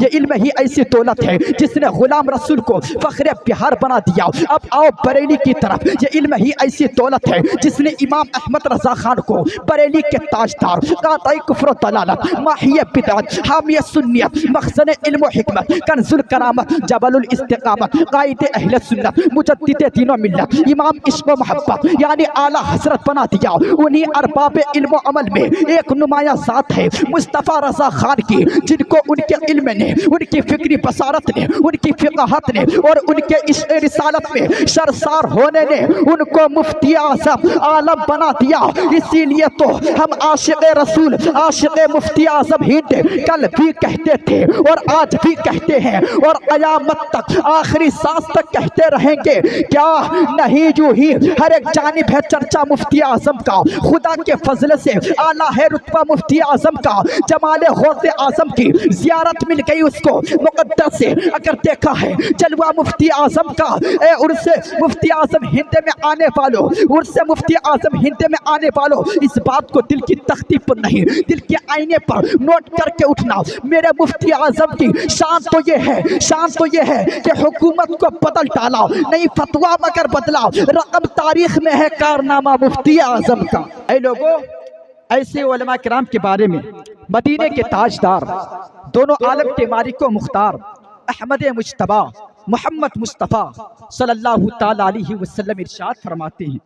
یہ علم ہی ایسی دولت ہے جس نے غلام رسول کو فخر بہار بنا دیا۔ اب آؤ بریلی کی طرف، یہ علم ہی ایسی دولت ہے جس نے امام احمد رضا خان کو بریلی کے تاجدار، قاطع کفر و دلالت، ماحی بدعت، حامی سنیت، مخزن علم و حکمت، کنز الکرامت، جبل الاستقامت، قائد اہل سنت، مجدد دین و ملت، امام عشق و محبت یعنی اعلیٰ حضرت بنا دیا۔ انہی ارباب علم و عمل میں ایک نمایاں ذات ہے مصطفیٰ رضا خان کی، جن کو ان کے علم نے، ان کی فکری بصارت نے، ان کی فقاہت نے اور ان کے عشق رسالت میں سرسار ہونے نے ان کو مفتی اعظم عالم بنا دیا۔ اسی لیے تو ہم عاشق رسول، عاشق مفتی اعظم ہند کل بھی کہتے تھے اور آج بھی کہتے ہیں اور قیامت تک، آخری سانس تک کہتے رہیں گے۔ کیا نہیں جو ہی ہر ایک جانب ہے چرچا مفتی اعظم کا، خدا کے فضل سے اعلیٰ ہے رتبہ مفتی اعظم کا، جمال غوث اعظم کی زیارت مل گئی اس کو مقدس سے۔ اگر دیکھا ہے جلوہ مفتی اعظم کا، اے عرس مفتی اعظم ہند میں آنے والوں، عرس مفتی اعظم ہند میں آنے والوں، اس بات کو دل کی تختی پر نہیں، دل کے آئینے پر نوٹ کر کے اٹھنا۔ میرے مفتی اعظم کی شان تو یہ ہے، شان تو یہ ہے کہ حکومت کو بدل ڈالا، نہیں فتویٰ مگر بدلا، رقم تاریخ میں ہے کارنامہ مفتی اعظم کا۔ اے لوگوں، ایسے علماء کرام کے بارے میں مدینے کے تاجدار، دونوں عالم کے مالک و مختار احمد مجتبیٰ محمد مصطفیٰ صلی اللہ تعالی علیہ وسلم ارشاد فرماتے ہیں،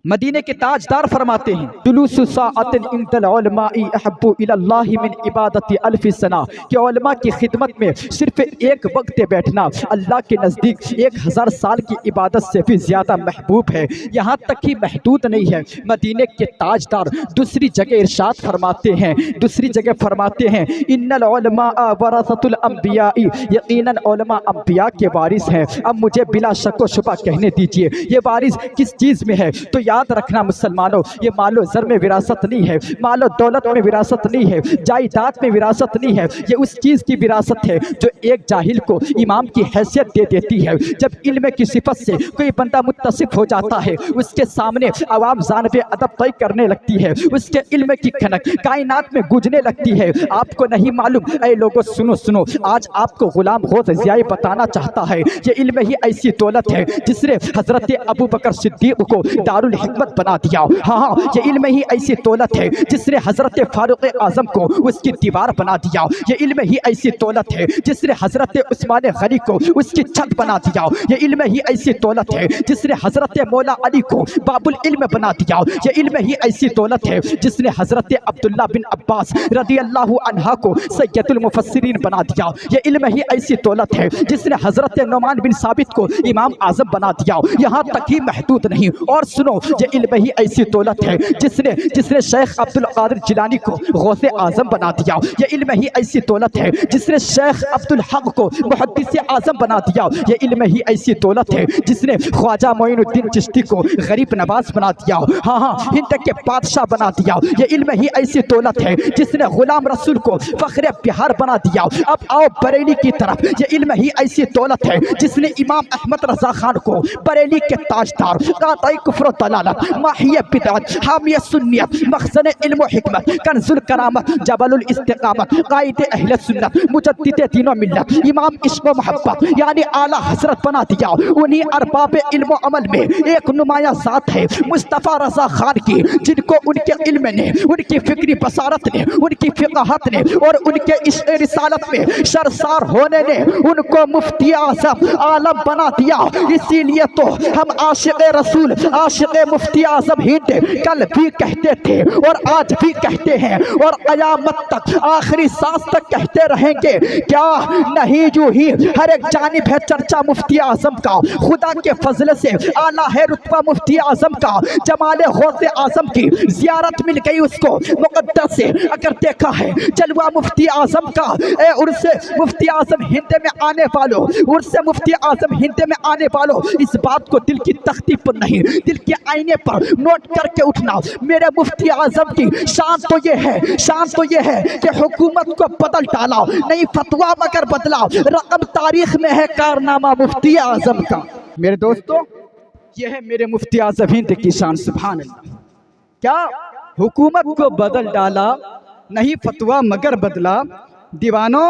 مدینے کے تاجدار فرماتے ہیں، جلوس ساعت عند العلماء احب الی اللہ من عبادت الف سنہ، کہ علماء کی خدمت میں صرف ایک وقت بیٹھنا اللہ کے نزدیک 1000 سال کی عبادت سے بھی زیادہ محبوب ہے۔ یہاں تک ہی محدود نہیں ہے، مدینے کے تاجدار دوسری جگہ ارشاد فرماتے ہیں، دوسری جگہ فرماتے ہیں، ان العلماء ورثۃ الانبیاء، یقیناً علماء انبیاء کے وارث ہیں۔ اب مجھے بلا شک و شبہ کہنے دیجئے یہ وارث کس چیز میں ہے؟ تو یاد رکھنا مسلمانوں، یہ مال و زر میں وراثت نہیں ہے، مال و دولت میں وراثت نہیں ہے، جائیداد میں وراثت نہیں ہے، یہ اس چیز کی وراثت ہے جو ایک جاہل کو امام کی حیثیت دے دیتی ہے۔ جب علم کی صفت سے کوئی بندہ متصف ہو جاتا ہے، اس کے سامنے عوام جانب ادب طے کرنے لگتی ہے، اس کے علم کی کھنک کائنات میں گونجنے لگتی ہے۔ آپ کو نہیں معلوم، اے لوگوں سنو سنو، آج آپ کو غلام غوث ضیاء بتانا چاہتا ہے، یہ علم ہی ایسی دولت ہے جس نے حضرت ابو بکر صدیق کو دار الحکمت بنا دیا۔ ہاں، یہ علم ہی ایسی دولت ہے جس نے حضرت فاروق اعظم کو اس کی دیوار بنا دیا۔ یہ علم ہی ایسی دولت ہے جس نے حضرت عثمان غنی کو اس کی چھت بنا دیا۔ یہ علم ہی ایسی دولت ہے جس نے حضرت مولا علی کو باب العلم بنا دیا۔ یہ علم ہی ایسی دولت ہے جس نے حضرت عبداللہ بن عباس رضی اللہ عنہ کو سید المفسرین بنا دیا۔ یہ علم ہی ایسی دولت ہے جس نے حضرت نعمان بن ثابت کو امام اعظم بنا دیا۔ یہاں تک ہی محدود نہیں، اور سنو، یہ علم ہی ایسی دولت ہے جس نے شیخ عبد القادر جیلانی کو غوث اعظم بنا دیا۔ یہ علم ہی ایسی دولت ہے جس نے شیخ عبد الحق کو محدث اعظم بنا دیا۔ یہ علم ہی ایسی دولت ہے جس نے خواجہ معین الدین چشتی کو غریب نواز بنا دیا، ہاں ہند کے بادشاہ بنا دیا۔ یہ علم ہی ایسی دولت ہے جس نے غلام رسول کو فخر بہار بنا دیا۔ اب آؤ بریلی کی طرف، یہ علم ہی ایسی دولت ہے جس نے امام احمد رضا خان کو بریلی کے تاجدار، قاطع کفر و دلالت، ماحی بدعت، حامی سنیت، مخزن علم و حکمت، کنز الکرامت، جبل الاستقامت، قائد اہل سنت، مجدد دین و ملت، امام عشق و محبت یعنی اعلیٰ حضرت بنا دیا۔ انہی ارباب علم و عمل میں ایک نمایاں ذات ہے مصطفیٰ رضا خان کی، جن کو ان کے علم نے، ان کی فکری بصارت نے، ان کی فقاہت نے اور ان کے عشق رسالت میں سرسار ہونے نے ان کو مفتی اعظم عالم بنا دیا۔ اسی لیے تو ہم عاشق رسول، عاشق مفتی اعظم ہند کل بھی کہتے تھے اور آج بھی کہتے ہیں اور قیامت تک، آخری سانس تک کہتے رہیں گے۔ کیا نہیں جو ہی ہر ایک جانب ہے چرچا مفتی اعظم کا، خدا کے فضل سے اعلیٰ ہے رتبہ مفتی اعظم کا، جمال غوث اعظم کی زیارت مل گئی اس کو مقدس سے۔ اگر دیکھا ہے جلوہ مفتی اعظم کا، اے عرس مفتی اعظم ہند میں آنے والوں، عرس مفتی اعظم ہند میں آنے والوں، اس بات کو دل کی تختی پر نہیں، دل کے آئینے پر نوٹ کر کے اٹھنا۔ میرے مفتی اعظم کی شان تو یہ ہے، شان تو یہ ہے کہ حکومت کو بدل ڈالا، نہیں فتویٰ مگر بدلا، رقم تاریخ میں ہے کارنامہ مفتی اعظم کا۔ میرے دوستو، یہ ہے میرے مفتی اعظم ہند کی شان، سبحان اللہ۔ کیا حکومت کو بدل ڈالا، نہیں فتویٰ مگر بدلا، دیوانوں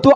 2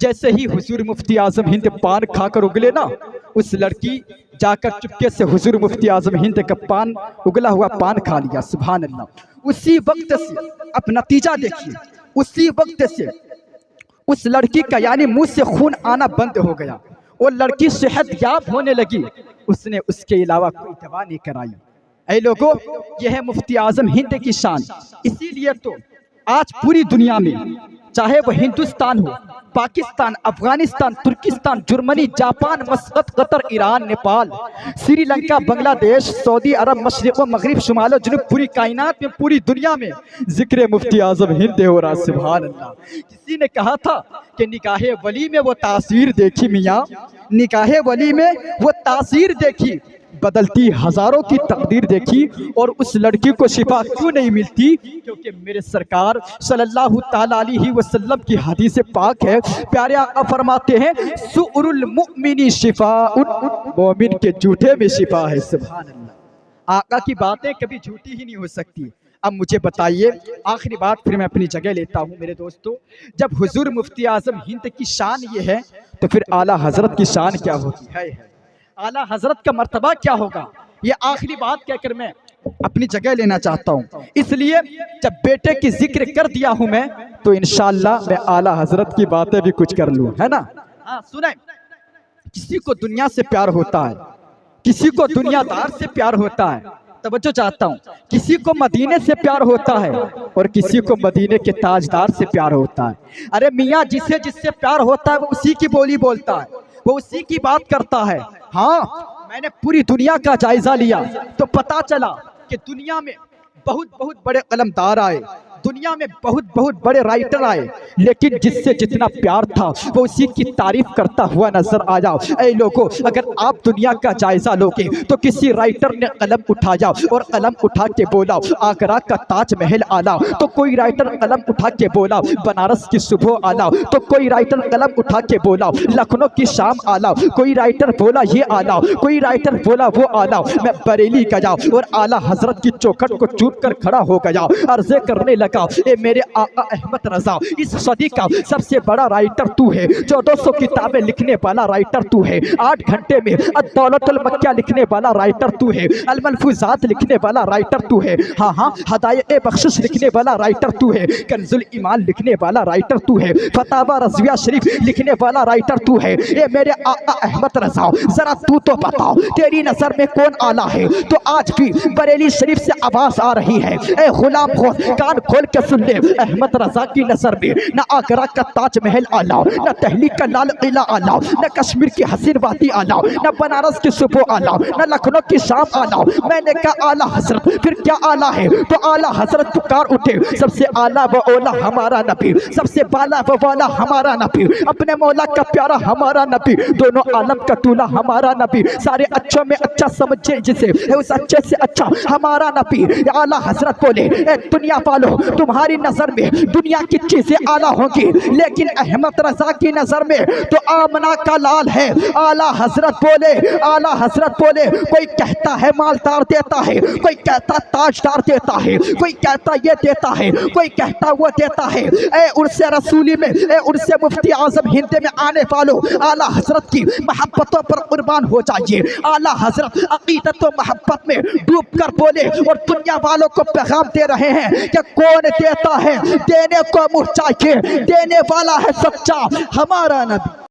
جیسے ہی حضور مفتی اعظم ہند پان کھا کر اگلے نا، اس لڑکی جا کر چپکے سے حضور مفتی اعظم ہند کا پان، اگلا ہوا پان کھا لیا۔ سبحان اللہ۔ اسی وقت سے اب نتیجہ دیکھیے، اسی وقت سے اس لڑکی کا یعنی منہ سے خون آنا بند ہو گیا، وہ لڑکی صحت یاب ہونے لگی۔ اس نے اس کے علاوہ کوئی دوا نہیں کرائی۔ اے لوگوں، یہ ہے مفتی اعظم ہند کی شان۔ اسی لیے تو آج پوری دنیا میں، چاہے وہ ہندوستان ہو، Pakistan, Afghanistan, Turkestan, Germany, Japan, Muscat, Qatar, Iran, Nepal, Sri Lanka, Bangladesh, Saudi عرب، مشرق و مغرب، شمال و جنوب، پوری کائنات میں، پوری دنیا میں ذکر مفتی اعظم ہند ہو رہا۔ سبحان اللہ۔ کسی نے کہا تھا کہ نکاح ولی میں وہ تاثیر دیکھی میاں، نکاح ولی میں وہ تاثیر دیکھی، بدلتی ہزاروں کی تقدیر دیکھی، اور اس لڑکی کو شفا کیوں نہیں ملتی؟ کیونکہ میرے سرکار صلی اللہ تعالیٰ علیہ وسلم کی حدیث پاک ہے، پیارے آقا فرماتے ہیں سؤر المؤمن شفاء، مومن کے جھوٹے میں شفا ہے۔ سبحان اللہ۔ آقا کی باتیں کبھی جھوٹی ہی نہیں ہو سکتی۔ اب مجھے بتائیے، آخری بات پھر میں اپنی جگہ لیتا ہوں میرے دوستو، جب حضور مفتی اعظم ہند کی شان یہ ہے تو پھر اعلیٰ حضرت کی شان کیا ہوگی؟ ہے اعلیٰ حضرت کا مرتبہ کیا ہوگا؟ یہ آخری بات کہہ کر میں اپنی جگہ لینا چاہتا ہوں۔ اس لیے جب بیٹے کی ذکر کر دیا ہوں میں، تو انشاءاللہ میں اعلیٰ حضرت کی باتیں بھی کچھ کر لوں، ہے نا؟ ہاں سنیں، کسی کو دنیا سے پیار ہوتا ہے، کسی کو دنیا دار سے پیار ہوتا ہے، توجہ چاہتا ہوں، کسی کو مدینے سے پیار ہوتا ہے اور کسی کو مدینے کے تاجدار سے پیار ہوتا ہے۔ ارے میاں، جسے جس سے پیار ہوتا ہے وہ اسی کی بولی بولتا ہے، وہ اسی کی بات کرتا ہے۔ ہاں، میں نے پوری دنیا کا جائزہ لیا تو پتا چلا کہ دنیا میں بہت بڑے قلمدار آئے، دنیا میں بہت بڑے رائٹر آئے، لیکن جس سے جتنا پیار تھا وہ اسی کی تعریف کرتا ہوا نظر آیا۔ اے لوگوں، اگر آپ دنیا کا جائزہ لوگے تو کسی رائٹر نے قلم اٹھایا اور قلم اٹھا کے بولا آگرہ کا تاج محل آلہ، تو کوئی رائٹر قلم اٹھا کے بولا بنارس کی صبح آلہ، تو کوئی رائٹر قلم اٹھا کے بولا لکھنؤ کی شام آلہ، کوئی رائٹر بولا یہ آلہ، کوئی رائٹر بولا وہ آلہ۔ میں بریلی گیا اور اعلیٰ حضرت کی چوکھٹ کو چوم کر کھڑا ہو گیا، عرضے کرنے لگا اے میرے آقا احمد رضا، اس صدی کا سب سے بڑا رائٹر تو ہے، 1400 کتابیں لکھنے والا رائٹر تو ہے، 8 گھنٹے میں الدولت المکیہ لکھنے والا رائٹر تو ہے، الملفوظات لکھنے والا رائٹر تو ہے، ہاں ہدایت بخشش لکھنے والا رائٹر تو ہے، کنز الایمان لکھنے والا رائٹر تو ہے، فتاوی رضویہ شریف لکھنے والا رائٹر تو ہے۔ اے میرے آقا احمد رضا، ذرا تو بتاؤ تیری نظر میں کون اعلیٰ ہے؟ تو آج بھی بریلی شریف سے آواز آ رہی ہے، اے غلام خود کان کھول کے سن لے، احمد رضا کی نظر میں نہ آگرہ کا تاج محل آلہ، نہ دہلی کا لال قلعہ آلہ، نہ کشمیر کی حسین وادی آلہ، نہ بنارس کی صبح آلہ، نہ لکھنؤ کی شام آلہ۔ میں نے کہا اعلیٰ حضرت پھر کیا اعلیٰ ہے؟ تو اعلیٰ حضرت پکار اٹھے، سب سے اعلیٰ و اولا ہمارا نبی، سب سے بالا و والا ہمارا نبی، اپنے مولا کا پیارا ہمارا نبی، دونوں عالم کا دولا ہمارا نبی، سارے اچھوں میں اچھا سمجھے جسے اس اچھے سے اچھا ہمارا نبی۔ اعلیٰ حضرت بولے اے دنیا والو، تمہاری نظر میں دنیا کی چیزیں اعلیٰ ہوں گی، لیکن احمد رضا کی نظر میں تو آمنہ کا لال ہے۔ اعلیٰ حضرت بولے کوئی کہتا ہے مالدار دیتا ہے، کوئی کہتا تاجدار دیتا ہے، کوئی کہتا یہ دیتا ہے، کوئی کہتا وہ دیتا ہے۔ اے عرس رسولی میں، اے عرس مفتی اعظم ہند میں آنے والوں، اعلیٰ حضرت کی محبتوں پر قربان ہو جائیے۔ اعلیٰ حضرت عقیدت و محبت میں ڈوب کر بولے اور دنیا والوں کو پیغام دے رہے ہیں کہ کون دیتا ہے؟ دینے کو منہ چاہیے، دینے والا ہے سچا ہمارا نبی۔